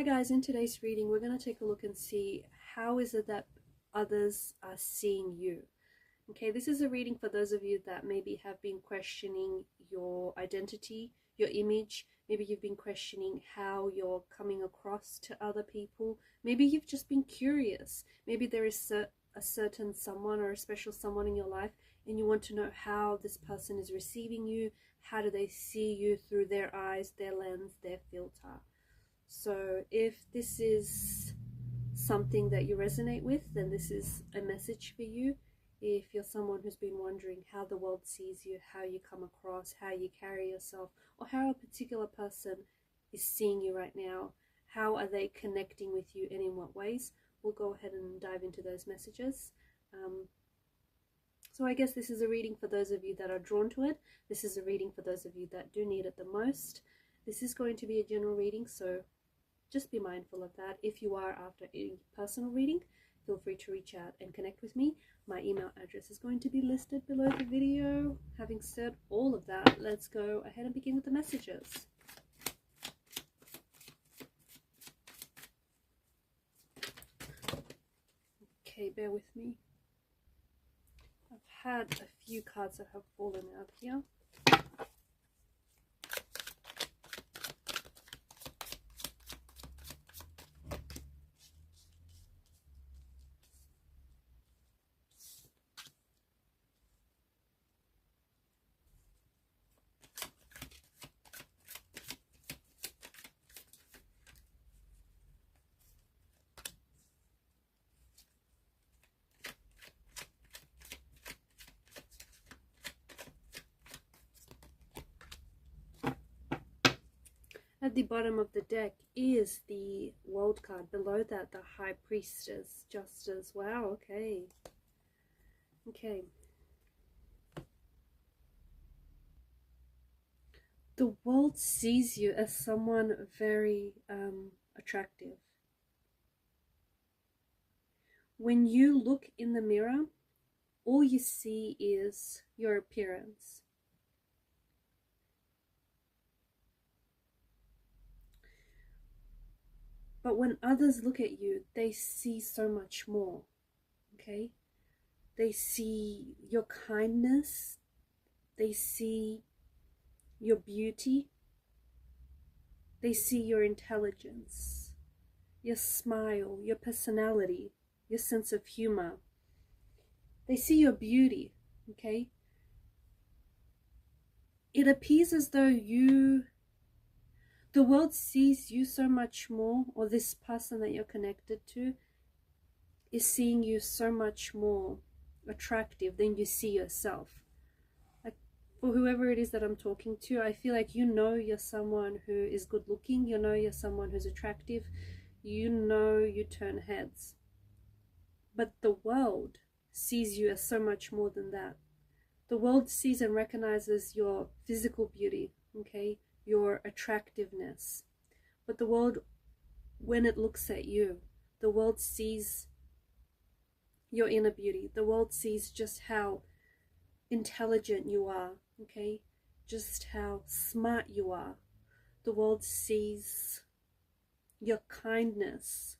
Hi guys, in today's reading we're going to take a look and see how is it that others are seeing you. Okay, this is a reading for those of you that maybe have been questioning your identity, your image. Maybe you've been questioning how you're coming across to other people. Maybe you've just been curious. Maybe there is a certain someone or a special someone in your life and you want to know how this person is receiving you. How do they see you through their eyes, their lens, their filter? So if this is something that you resonate with, then this is a message for you. If you're someone who's been wondering how the world sees you, how you come across, how you carry yourself, or how a particular person is seeing you right now, how are they connecting with you and in what ways, we'll go ahead and dive into those messages. So I guess this is a reading for those of you that are drawn to it. This is a reading for those of you that do need it the most. This is going to be a general reading, so just be mindful of that. If you are after a personal reading, feel free to reach out and connect with me. My email address is going to be listed below the video. Having said all of that, let's go ahead and begin with the messages. Okay, bear with me. I've had a few cards that have fallen out here. At the bottom of the deck is the World card. Below that, the High Priestess, Justice. Wow, okay. Okay. The world sees you as someone very attractive. When you look in the mirror, all you see is your appearance. But when others look at you, they see so much more, okay? They see your kindness, they see your beauty, they see your intelligence, your smile, your personality, your sense of humor. They see your beauty, okay? It appears as though the world sees you so much more, or this person that you're connected to is seeing you so much more attractive than you see yourself. Like, for whoever it is that I'm talking to, I feel like you're someone who is good looking, you're someone who's attractive, you turn heads. But the world sees you as so much more than that. The world sees and recognizes your physical beauty, okay? Your attractiveness. But the world, when it looks at you, the world sees your inner beauty. The world sees just how intelligent you are, okay? Just how smart you are. The world sees your kindness,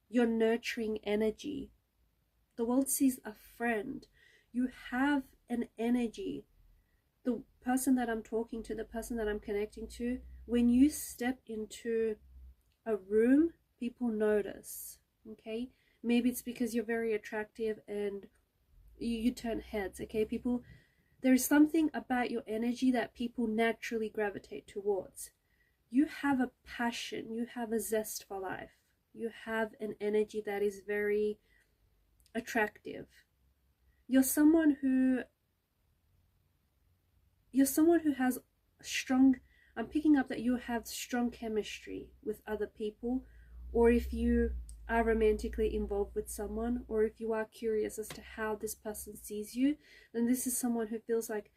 your nurturing energy. The world sees a friend. You have an energy. The person that I'm talking to, the person that I'm connecting to, when you step into a room, people notice, okay? Maybe it's because you're very attractive and you turn heads, okay? There's something about your energy that people naturally gravitate towards. You have a passion, you have a zest for life. You have an energy that is very attractive. You're someone who has strong, I'm picking up that you have strong chemistry with other people, or if you are romantically involved with someone, or if you are curious as to how this person sees you, then this is someone who feels like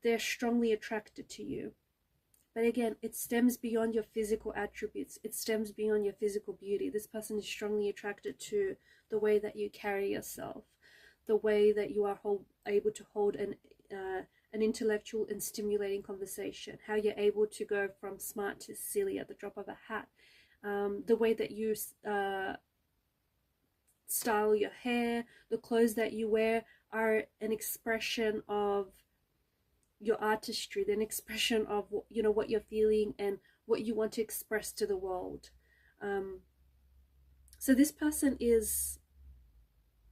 they're strongly attracted to you. But again, it stems beyond your physical attributes. It stems beyond your physical beauty. This person is strongly attracted to the way that you carry yourself, the way that you are able to hold an intellectual and stimulating conversation, how you're able to go from smart to silly at the drop of a hat, the way that you style your hair, the clothes that you wear are an expression of your artistry, an expression of what you're feeling and what you want to express to the world. So this person is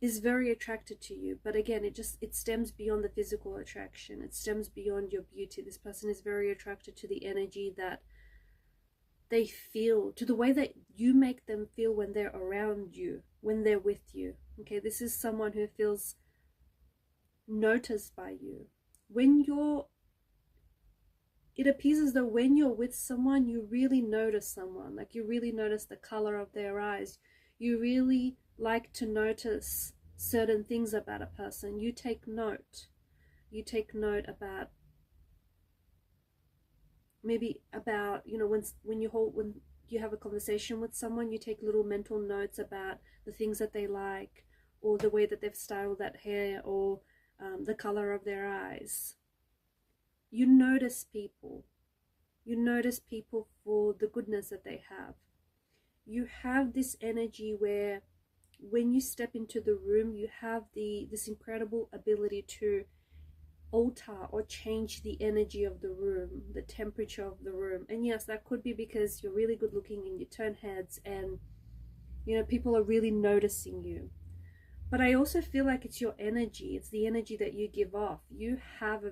very attracted to you, but again, it stems beyond the physical attraction. It stems beyond your beauty. This person is very attracted to the energy that they feel, to the way that you make them feel when they're around you, when they're with you. Okay, this is someone who feels noticed by you. It appears as though when you're with someone, you really notice someone. Like, you really notice the color of their eyes. You really like to notice certain things about a person. You take note. You take note about, maybe about, when you have a conversation with someone, you take little mental notes about the things that they like, or the way that they've styled that hair, or the color of their eyes. You notice people. You notice people for the goodness that they have. You have this energy where when you step into the room, you have this incredible ability to alter or change the energy of the room, the temperature of the room. And yes, that could be because you're really good looking and you turn heads and people are really noticing you. But I also feel like it's your energy. It's the energy that you give off. You have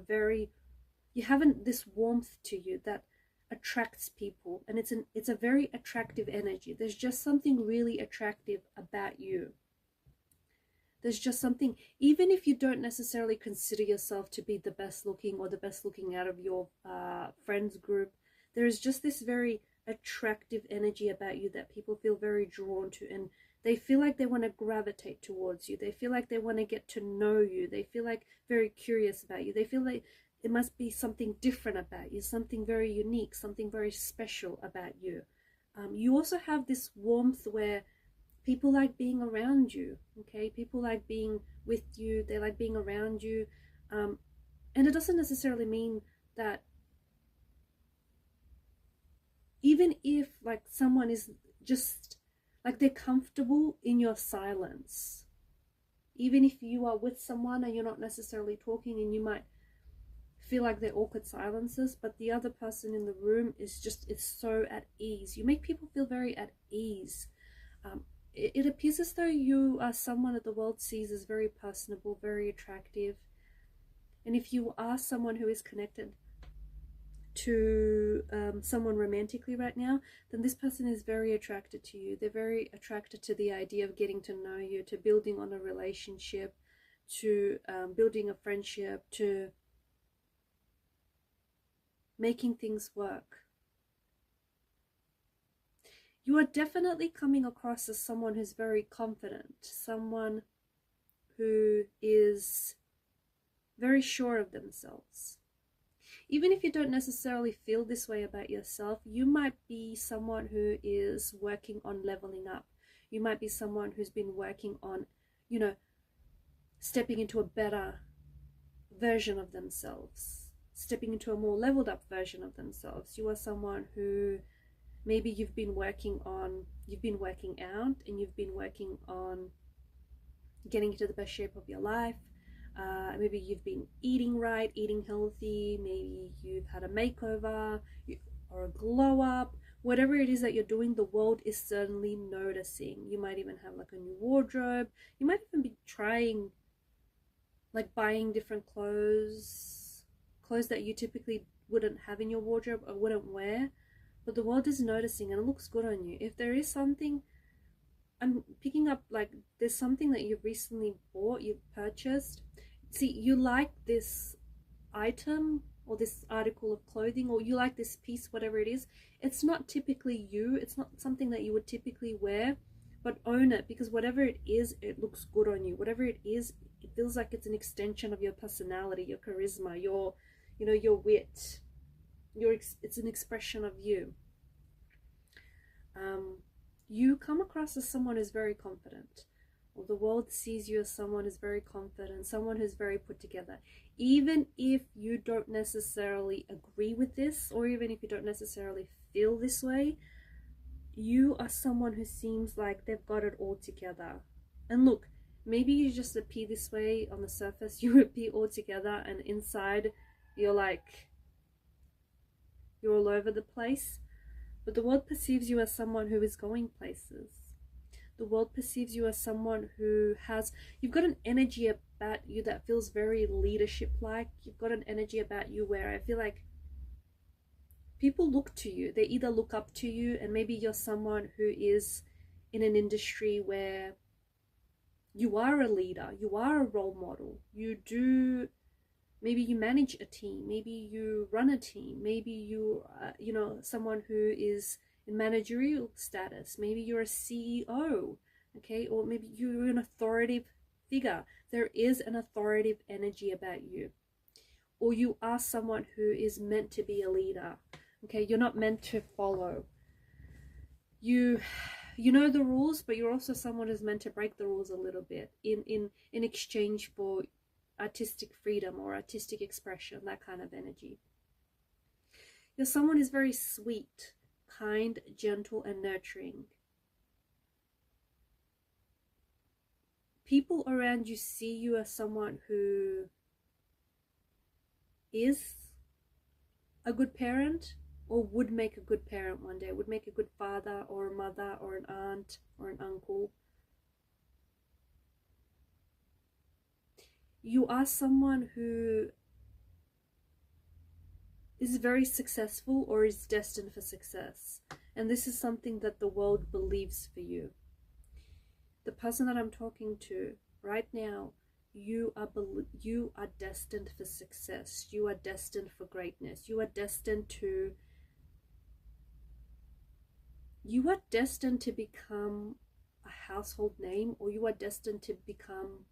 this warmth to you that attracts people, and it's a very attractive energy. There's just something really attractive about you. There's just something, even if you don't necessarily consider yourself to be the best looking or the best looking out of your friends group, there is just this very attractive energy about you that people feel very drawn to, and they feel like they want to gravitate towards you. They feel like they want to get to know you. They feel like very curious about you. They feel like it must be something different about you, something very unique, something very special about you. You also have this warmth where people like being around you, okay? People like being with you. They like being around you. And it doesn't necessarily mean that even if like someone is just like they're comfortable in your silence, even if you are with someone and you're not necessarily talking and you might feel like they're awkward silences, but the other person in the room is so at ease. You make people feel very at ease. It appears as though you are someone that the world sees as very personable, very attractive. And if you are someone who is connected to someone romantically right now, then this person is very attracted to you. They're very attracted to the idea of getting to know you, to building on a relationship, to building a friendship, to making things work. You are definitely coming across as someone who's very confident, someone who is very sure of themselves. Even if you don't necessarily feel this way about yourself, you might be someone who is working on leveling up. You might be someone who's been working on, stepping into a better version of themselves, stepping into a more leveled up version of themselves. You are someone who maybe you've been working out and you've been working on getting into the best shape of your life. Maybe you've been eating right, eating healthy. Maybe you've had a makeover or a glow up. Whatever it is that you're doing, the world is certainly noticing. You might even have like a new wardrobe. You might even be trying, like buying different clothes that you typically wouldn't have in your wardrobe or wouldn't wear. But the world is noticing and it looks good on you. If there is something, I'm picking up like there's something that you've recently bought, you've purchased. See, you like this item or this article of clothing, or you like this piece, whatever it is. It's not typically you. It's not something that you would typically wear, but own it, because whatever it is, it looks good on you. Whatever it is, it feels like it's an extension of your personality, your charisma, your wit. It's an expression of you. You come across as someone who's very confident, or the world sees you as someone who's very confident, someone who's very put together. Even if you don't necessarily agree with this, or even if you don't necessarily feel this way, you are someone who seems like they've got it all together. And look, maybe you just appear this way on the surface, you appear all together, and inside you're like, you're all over the place. But the world perceives you as someone who is going places. The world perceives you as someone who has, you've got an energy about you that feels very leadership-like. You've got an energy about you where I feel like people look to you. They either look up to you, and maybe you're someone who is in an industry where you are a leader, you are a role model, maybe you manage a team, maybe you run a team, maybe you someone who is in managerial status, maybe you're a CEO, okay, or maybe you're an authoritative figure. There is an authoritative energy about you, or you are someone who is meant to be a leader. Okay, you're not meant to follow. You know the rules, but you're also someone who's meant to break the rules a little bit in exchange for artistic freedom or artistic expression, that kind of energy. You're someone who's very sweet, kind, gentle, and nurturing. People around you see you as someone who is a good parent, or would make a good parent one day, would make a good father or a mother or an aunt or an uncle. You are someone who is very successful or is destined for success. And this is something that the world believes for you. The person that I'm talking to right now, you are destined for success. You are destined for greatness. You are destined to become a household name, or you are destined to become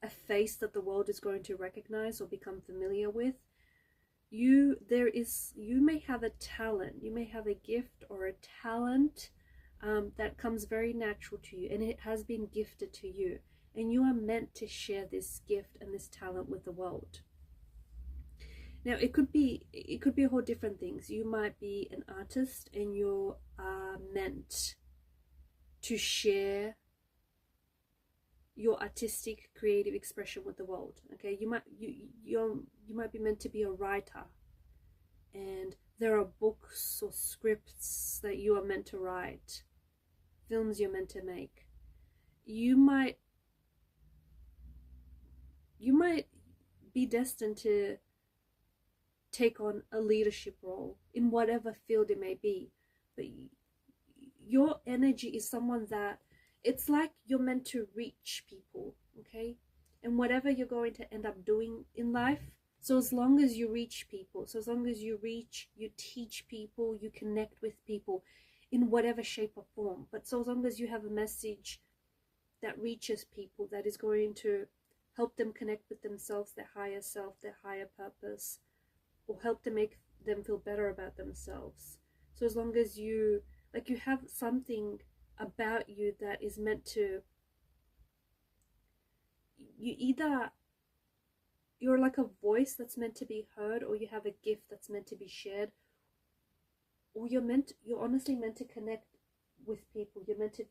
a face that the world is going to recognize or become familiar with. You may have a talent, you may have a gift or a talent that comes very natural to you, and it has been gifted to you, and you are meant to share this gift and this talent with the world. Now, it could be a whole different things. You might be an artist and you are meant to share your artistic, creative expression with the world. Okay, you might be meant to be a writer, and there are books or scripts that you are meant to write, films you're meant to make. You might be destined to take on a leadership role in whatever field it may be, but your energy is someone that it's like you're meant to reach people, okay? And whatever you're going to end up doing in life, so as long as you reach people, so as long as you teach people, you connect with people in whatever shape or form, but so as long as you have a message that reaches people, that is going to help them connect with themselves, their higher self, their higher purpose, or help to make them feel better about themselves. So as long as you have something about you that is meant to, you're like a voice that's meant to be heard, or you have a gift that's meant to be shared, or you're honestly meant to connect with people, you're meant to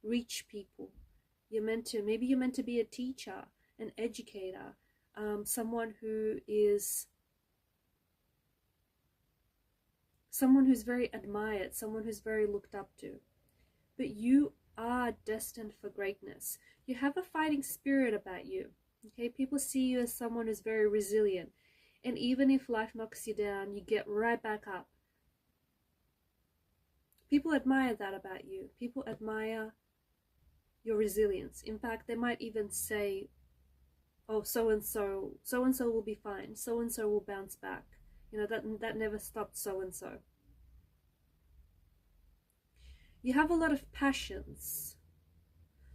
reach people, maybe you're meant to be a teacher, an educator, someone who's very admired, someone who's very looked up to. But you are destined for greatness. You have a fighting spirit about you. Okay, people see you as someone who's very resilient, and even if life knocks you down, you get right back up. People admire that about you. People admire your resilience. In fact, they might even say, oh, so and so will be fine, so and so will bounce back, you know, that never stopped so and so. You have a lot of passions.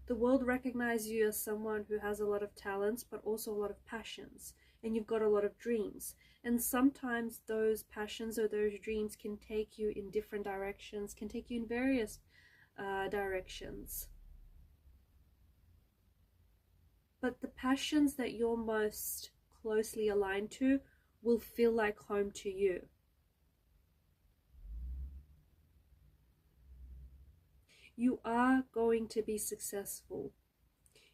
The world recognizes you as someone who has a lot of talents, but also a lot of passions, and you've got a lot of dreams. And sometimes those passions or those dreams can take you in different directions, can take you in various directions. But the passions that you're most closely aligned to will feel like home to you. You are going to be successful.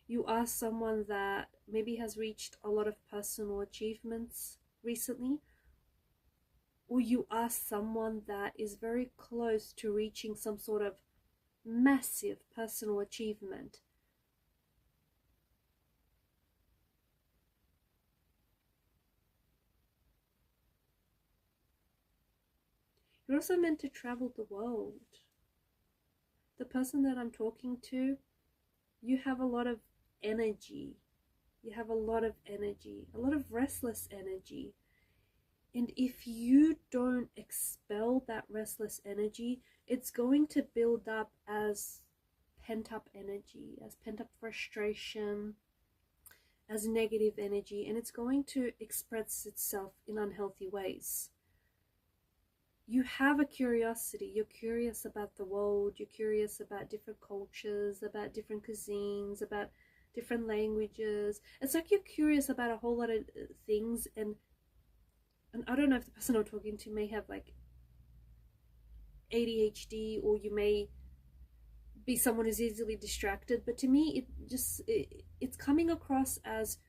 You are someone that maybe has reached a lot of personal achievements recently, or you are someone that is very close to reaching some sort of massive personal achievement. You're also meant to travel the world. The person that I'm talking to, you have a lot of energy. You have a lot of energy, a lot of restless energy. And if you don't expel that restless energy, it's going to build up as pent-up energy, as pent-up frustration, as negative energy, and it's going to express itself in unhealthy ways. You have a curiosity. You're curious about the world. You're curious about different cultures, about different cuisines, about different languages. It's like you're curious about a whole lot of things, and I don't know if the person I'm talking to may have like ADHD, or you may be someone who's easily distracted, but to me it's coming across as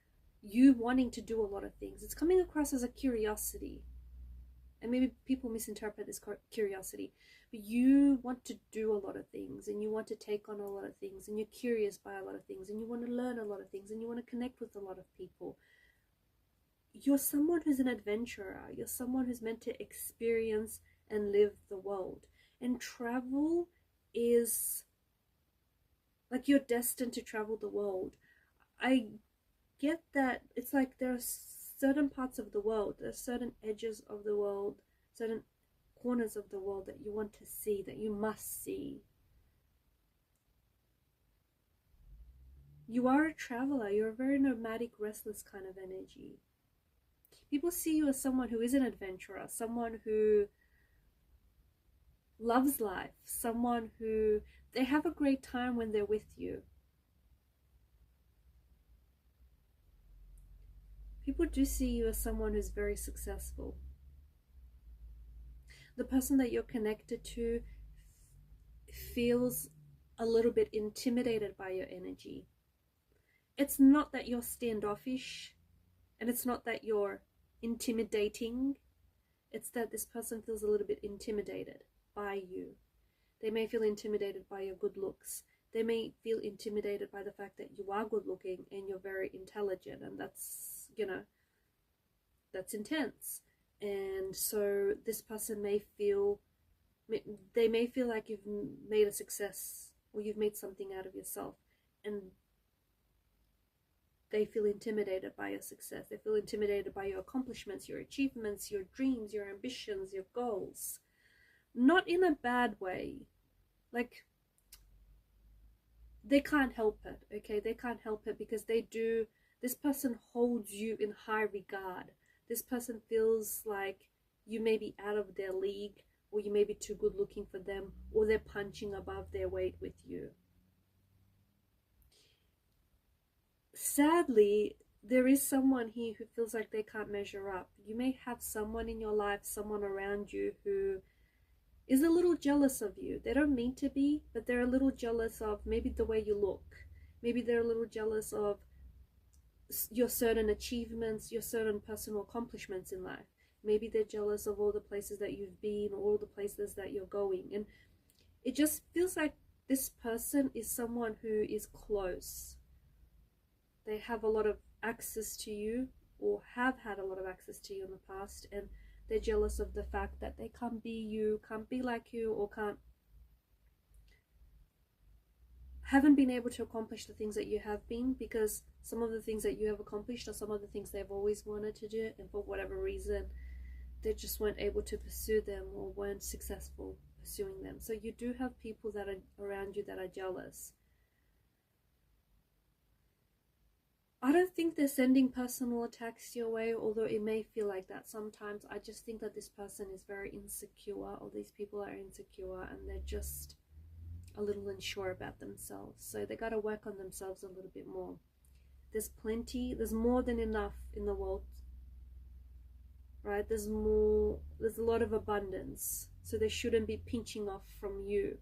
you wanting to do a lot of things. It's coming across as a curiosity, and maybe people misinterpret this curiosity, but you want to do a lot of things, and you want to take on a lot of things, and you're curious by a lot of things, and you want to learn a lot of things, and you want to connect with a lot of people. You're someone who's an adventurer. You're someone who's meant to experience and live the world. And travel is like you're destined to travel the world. I get that. It's like there are certain parts of the world, there are certain edges of the world, certain corners of the world that you want to see, that you must see. You are a traveler. You're a very nomadic, restless kind of energy. People see you as someone who is an adventurer, someone who loves life, someone who they have a great time when they're with you. People do see you as someone who's very successful. The person that you're connected to feels a little bit intimidated by your energy. It's not that you're standoffish, and it's not that you're intimidating. It's that this person feels a little bit intimidated by you. They may feel intimidated by your good looks. They may feel intimidated by the fact that you are good looking and you're very intelligent, and that's, you know, that's intense. And so this person may feel, they may feel like you've made a success, or you've made something out of yourself, and they feel intimidated by your success. They feel intimidated by your accomplishments, your achievements, your dreams, your ambitions, your goals. Not in a bad way. Like, they can't help it, okay? They can't help it because they do. This person holds you in high regard. This person feels like you may be out of their league, or you may be too good looking for them, or they're punching above their weight with you. Sadly, there is someone here who feels like they can't measure up. You may have someone in your life, someone around you who is a little jealous of you. They don't mean to be, but they're a little jealous of maybe the way you look. Maybe they're a little jealous of your certain achievements, your certain personal accomplishments in life. Maybe they're jealous of all the places that you've been, all the places that you're going. And it just feels like this person is someone who is close. They have a lot of access to you, or have had a lot of access to you in the past, and they're jealous of the fact that they can't be you, can't be like you, or haven't been able to accomplish the things that you have been, because some of the things that you have accomplished are some of the things they've always wanted to do, and for whatever reason they just weren't able to pursue them, or weren't successful pursuing them. So you do have people that are around you that are jealous. I don't think they're sending personal attacks your way, although it may feel like that sometimes. I just think that this person is very insecure, or these people are insecure, and they're just a little unsure about themselves. So they got to work on themselves a little bit more. There's plenty, there's more than enough in the world, right? There's a lot of abundance. So they shouldn't be pinching off from you.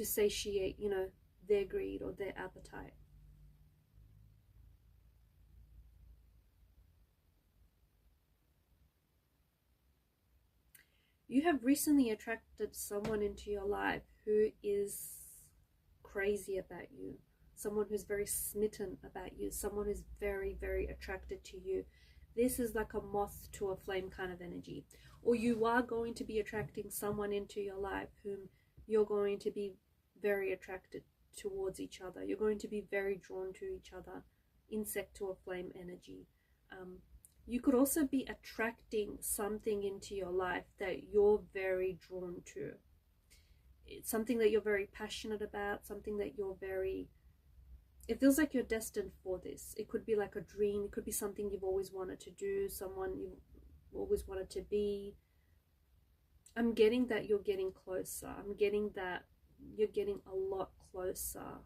to satiate, you know, their greed or their appetite. You have recently attracted someone into your life who is crazy about you, someone who's very smitten about you, someone who's very, very attracted to you. This is like a moth to a flame kind of energy. Or you are going to be attracting someone into your life whom you're going to be very attracted towards each other. You're going to be very drawn to each other. Insect to a flame energy. You could also be attracting something into your life that you're very drawn to. It's something that you're very passionate about, something that you're very... It feels like you're destined for this. It could be like a dream. It could be something you've always wanted to do, someone you've always wanted to be. I'm getting that you're getting closer. I'm getting that you're getting a lot closer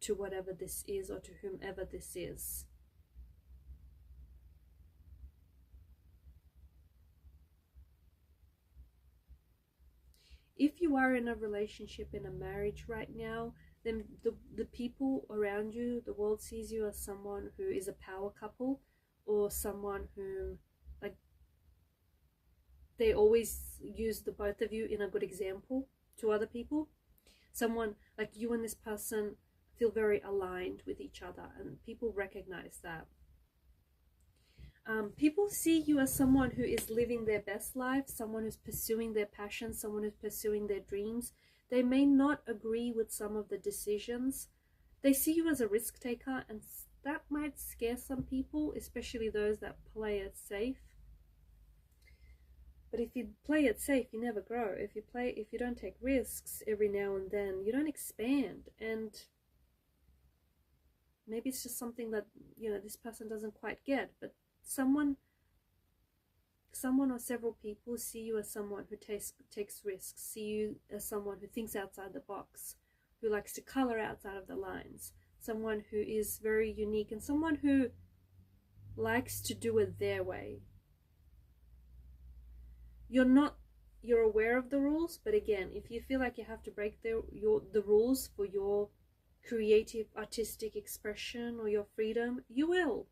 to whatever this is or to whomever this is. If you are in a relationship, in a marriage right now, then the people around you, the world sees you as someone who is a power couple, or someone whom, like, they always use the both of you in a good example to other people. Someone like you and this person feel very aligned with each other, and people recognize that. People see you as someone who is living their best life, someone who's pursuing their passions, someone who's pursuing their dreams. They may not agree with some of the decisions. They see you as a risk taker, and that might scare some people, especially those that play it safe. But if you play it safe, you never grow. If you don't take risks every now and then, you don't expand. And maybe it's just something that, you know, this person doesn't quite get, but someone or several people see you as someone who takes risks, see you as someone who thinks outside the box, who likes to color outside of the lines, someone who is very unique, and someone who likes to do it their way. You're aware of the rules, but again, if you feel like you have to break the rules for your creative, artistic expression or your freedom, you will.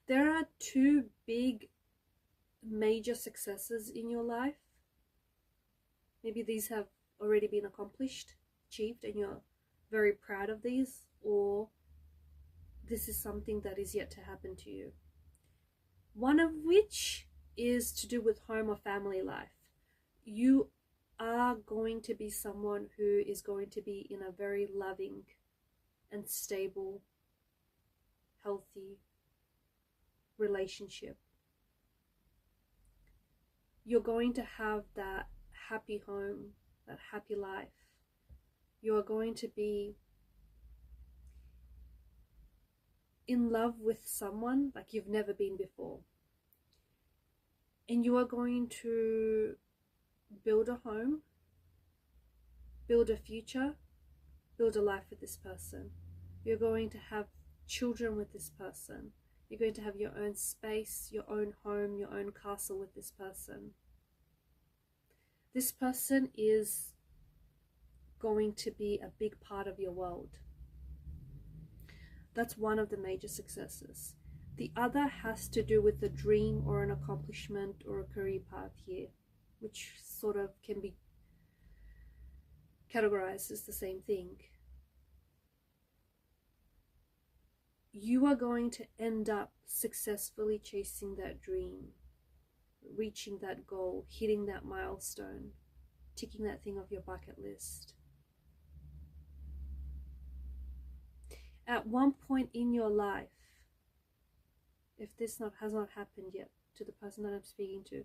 There are two big major successes in your life. Maybe these have already been accomplished, achieved, and you're very proud of these, or this is something that is yet to happen to you. One of which is to do with home or family life. You are going to be someone who is going to be in a very loving and stable, healthy relationship. You're going to have that happy home, that happy life. You are going to be in love with someone like you've never been before. And you are going to build a home, build a future, build a life with this person. You're going to have children with this person. You're going to have your own space, your own home, your own castle with this person. This person is going to be a big part of your world. That's one of the major successes. The other has to do with a dream or an accomplishment or a career path here, which sort of can be categorized as the same thing. You are going to end up successfully chasing that dream, reaching that goal, hitting that milestone, ticking that thing off your bucket list. At one point in your life, if this has not happened yet to the person that I'm speaking to,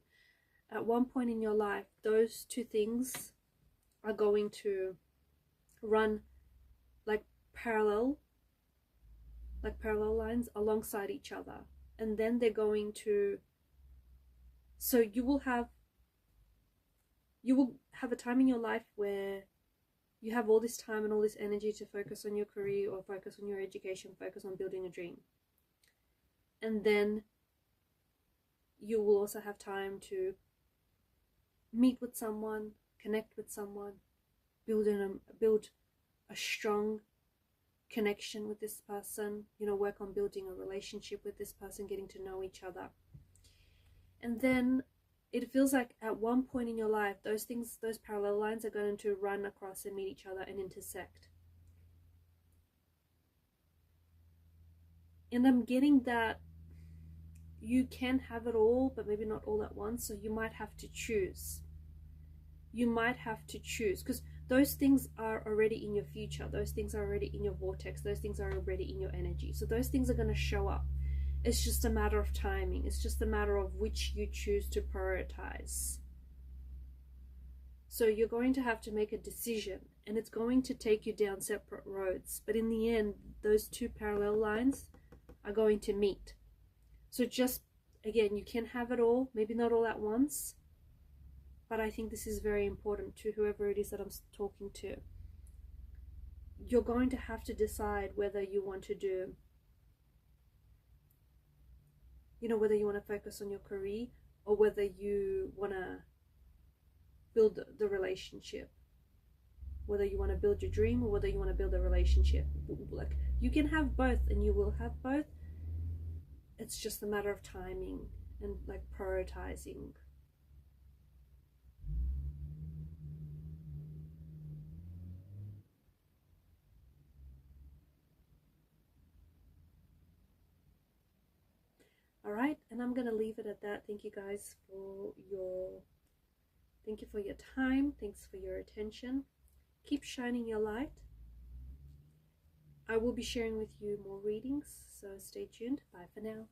at one point in your life, those two things are going to run like parallel lines alongside each other. And then they're going to, so you will have a time in your life where you have all this time and all this energy to focus on your career or focus on your education, focus on building a dream. And then you will also have time to meet with someone, connect with someone, build a strong connection with this person, you know, work on building a relationship with this person, getting to know each other. And then it feels like at one point in your life, those parallel lines are going to run across and meet each other and intersect. And I'm getting that you can have it all, but maybe not all at once. So you might have to choose. You might have to choose, because those things are already in your future. Those things are already in your vortex. Those things are already in your energy. So those things are going to show up. It's just a matter of timing. It's just a matter of which you choose to prioritize. So you're going to have to make a decision, and it's going to take you down separate roads. But in the end, those two parallel lines are going to meet. So just, again, you can have it all, maybe not all at once, but I think this is very important to whoever it is that I'm talking to. You're going to have to decide whether you want to do, you know, whether you want to focus on your career or whether you want to build the relationship, whether you want to build your dream or whether you want to build a relationship. Like, you can have both, and you will have both. It's just a matter of timing and like prioritizing. All right, and I'm gonna leave it at that. Thank you guys for your time. Thanks for your attention. Keep shining your light. I will be sharing with you more readings, so stay tuned. Bye for now.